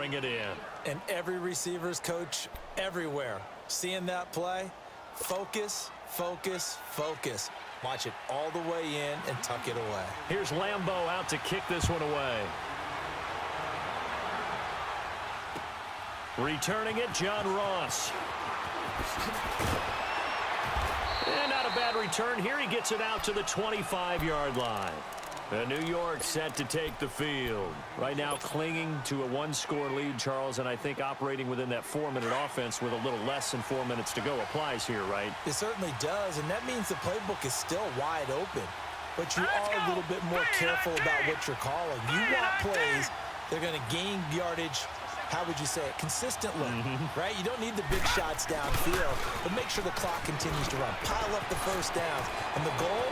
bring it in. And every receiver's coach everywhere. Seeing that play, focus, focus, focus. Watch it all the way in and tuck it away. Here's Lambeau out to kick this one away. Returning it, John Ross. And not a bad return here. He gets it out to the 25-yard line. And New York set to take the field. Right now clinging to a one-score lead, Charles, and I think operating within that 4-minute offense with a little less than 4 minutes to go applies here, right? It certainly does, and that means the playbook is still wide open. But you are a little bit more careful about what you're calling. You want plays that are going to gain yardage, how would you say it, consistently, right? You don't need the big shots downfield, but make sure the clock continues to run. Pile up the first downs, and the goal,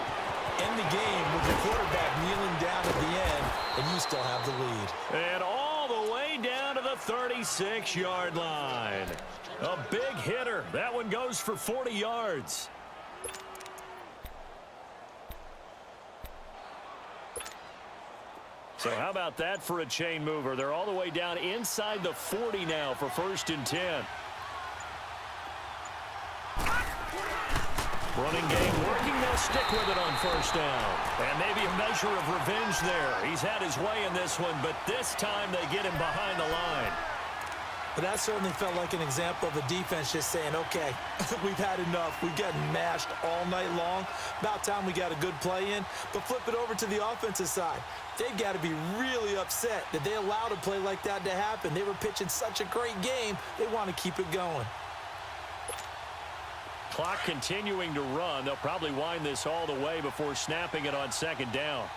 end the game with your quarterback kneeling down at the end, and you still have the lead. And all the way down to the 36-yard line. A big hitter. That one goes for 40 yards. So how about that for a chain mover? They're all the way down inside the 40 now for 1st and 10. Running game working. They'll stick with it on 1st down. And maybe a measure of revenge there. He's had his way in this one, but this time they get him behind the line. But that certainly felt like an example of the defense just saying, okay, we've had enough. We've gotten mashed all night long. About time we got a good play in. But flip it over to the offensive side. They've got to be really upset that they allowed a play like that to happen. They were pitching such a great game. They want to keep it going. Clock continuing to run. They'll probably wind this all the way before snapping it on 2nd down.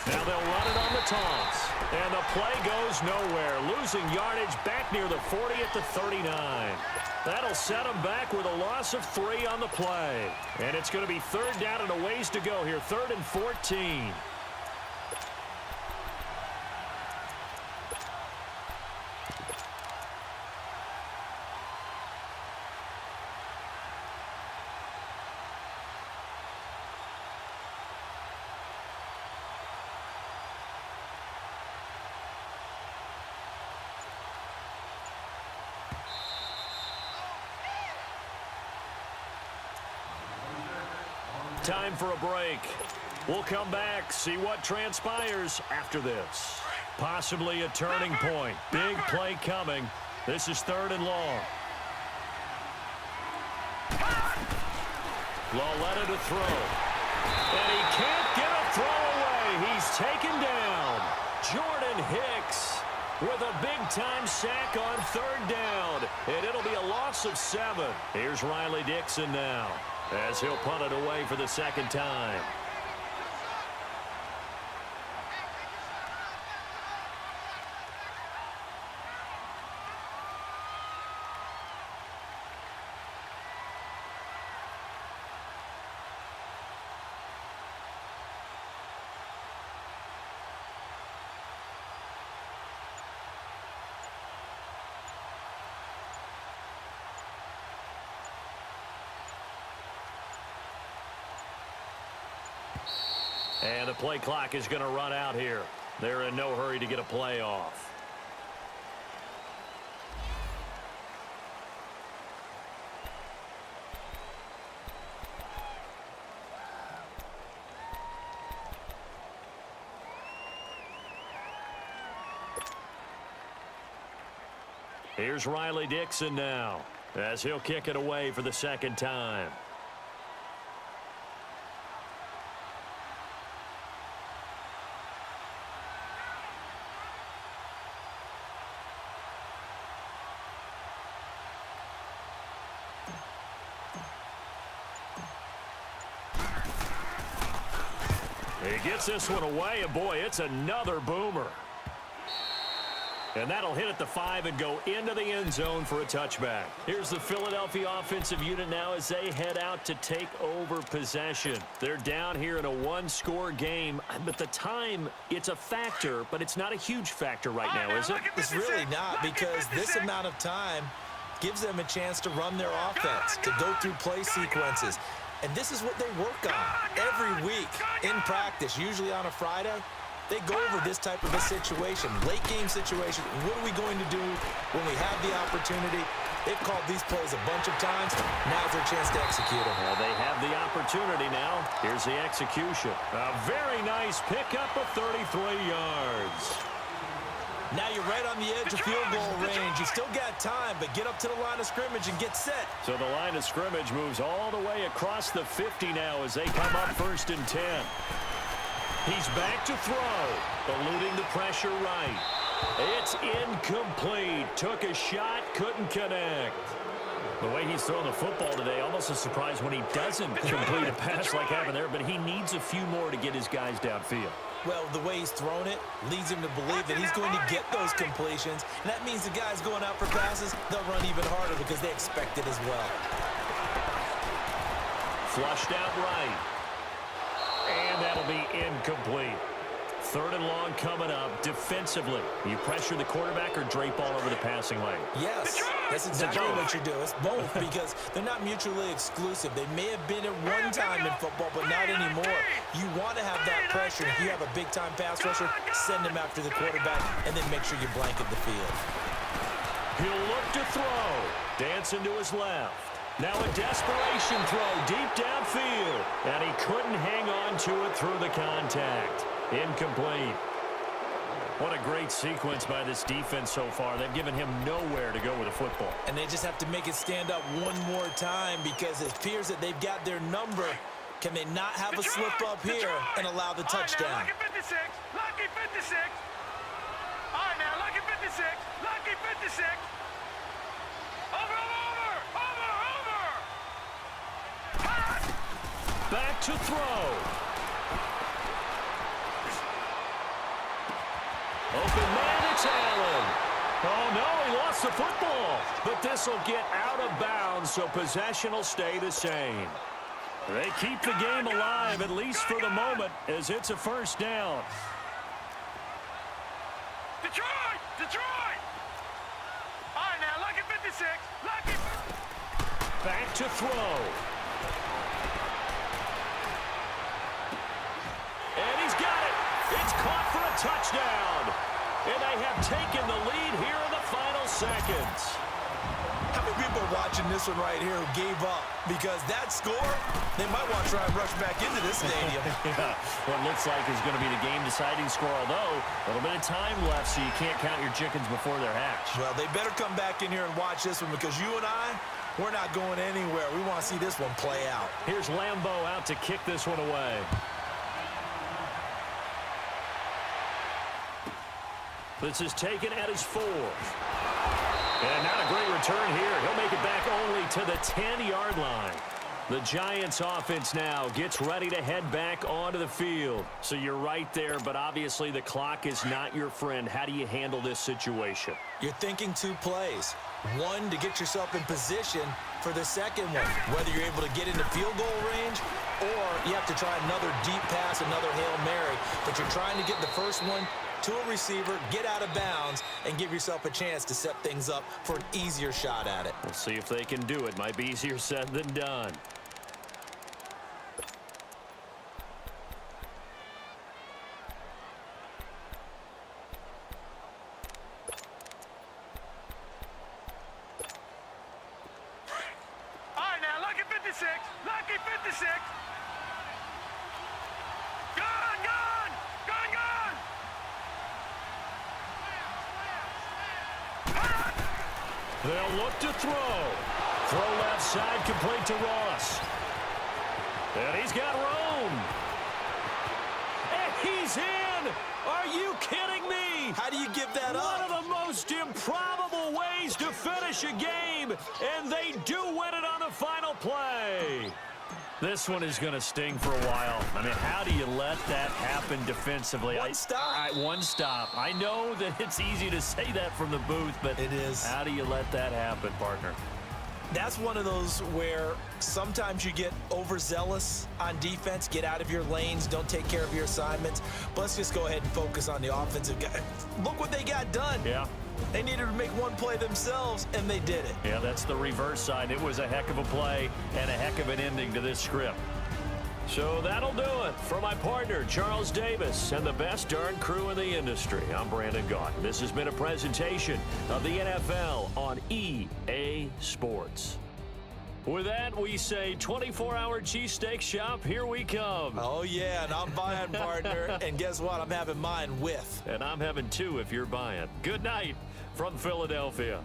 Now they'll run it on the toss. And the play goes nowhere. Losing yardage back near the 40 at the 39. That'll set them back with a loss of 3 on the play. And it's going to be 3rd down and a ways to go here. 3rd and 14. Time for a break. We'll come back, see what transpires after this. Possibly a turning point. Big play coming. This is 3rd and long. Lauletta to throw. And he can't get a throw away. He's taken down. Jordan Hicks with a big-time sack on 3rd down. And it'll be a loss of 7. Here's Riley Dixon now, as he'll punt it away for the 2nd time. And the play clock is going to run out here. They're in no hurry to get a play off. Here's Riley Dixon now, as he'll kick it away for the 2nd time. He gets this one away, and boy, it's another boomer. And that'll hit at the 5 and go into the end zone for a touchback. Here's the Philadelphia offensive unit now as they head out to take over possession. They're down here in a one-score game, but the time, it's a factor, but it's not a huge factor right now, is it? It's really not, because this amount of time gives them a chance to run their offense, to go through play sequences. And this is what they work on every week in practice, usually on a Friday. They go over this type of a situation, late game situation. What are we going to do when we have the opportunity? They've called these plays a bunch of times. Now's their chance to execute them. Well, they have the opportunity now. Here's the execution. A very nice pickup of 33 yards. Now you're right on the edge of field goal range. You still got time, but get up to the line of scrimmage and get set. So the line of scrimmage moves all the way across the 50 now as they come up 1st and 10. He's back to throw, eluding the pressure right. It's incomplete. Took a shot, couldn't connect. The way he's throwing the football today, almost a surprise when he doesn't complete a pass like happened there, but he needs a few more to get his guys downfield. Well, the way he's thrown it leads him to believe that he's going to get those completions, and that means the guys going out for passes, they'll run even harder because they expect it as well. Flushed out right. And that'll be incomplete. 3rd and long coming up defensively. You pressure the quarterback or drape all over the passing lane? Yes, that's exactly what you do. It's both because they're not mutually exclusive. They may have been at one time in football, but not anymore. You want to have that pressure. If you have a big-time pass rusher, send him after the quarterback and then make sure you blanket the field. He'll look to throw. Dancing to his left. Now a desperation throw deep downfield. And he couldn't hang on to it through the contact. Incomplete. What a great sequence by this defense so far. They've given him nowhere to go with the football. And they just have to make it stand up one more time because it appears that they've got their number. Can they not have a slip up here and allow the touchdown? Lucky 56. Lucky 56. All right, now, lucky 56. Lucky 56. Over. Back to throw. Open man, it's Allen. Oh, no, he lost the football. But this will get out of bounds, so possession will stay the same. They keep the game alive, at least for the moment, as it's a 1st down. Detroit! All right, now, lucky 56. Lucky. Back to throw. And he's got it. It's caught for a touchdown. And they have taken the lead here in the final seconds. How many people are watching this one right here who gave up? Because that score, they might want to try and rush back into this stadium. Yeah, what looks like is going to be the game-deciding score, although a little bit of time left, so you can't count your chickens before they're hatched. Well, they better come back in here and watch this one because you and I, we're not going anywhere. We want to see this one play out. Here's Lambeau out to kick this one away. This is taken at his 4th. And not a great return here. He'll make it back only to the 10-yard line. The Giants offense now gets ready to head back onto the field. So you're right there, but obviously the clock is not your friend. How do you handle this situation? You're thinking 2 plays. One, to get yourself in position for the second one, whether you're able to get into field goal range or you have to try another deep pass, another Hail Mary. But you're trying to get the first one to a receiver, get out of bounds, and give yourself a chance to set things up for an easier shot at it. We'll see if they can do it. Might be easier said than done. All right, now, lucky 56. Lucky 56. They'll look to throw. Throw left side, complete to Ross. And he's got Rome. And he's in! Are you kidding me? How do you give that up? One of the most improbable ways to finish a game, and they do win it on the final play. This one is going to sting for a while. I mean, how do you let that happen defensively? One stop. One stop. I know that it's easy to say that from the booth, but it is. How do you let that happen, partner? That's one of those where sometimes you get overzealous on defense, get out of your lanes, don't take care of your assignments. But let's just go ahead and focus on the offensive guy. Look what they got done. Yeah. They needed to make one play themselves, and they did it. Yeah, that's the reverse side. It was a heck of a play and a heck of an ending to this script. So that'll do it for my partner, Charles Davis, and the best darn crew in the industry. I'm Brandon Gaudin. This has been a presentation of the NFL on EA Sports. With that, we say 24-hour cheesesteak shop, here we come. Oh, yeah, and I'm buying, partner. And guess what? I'm having mine with. And I'm having two if you're buying. Good night from Philadelphia.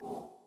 Woo!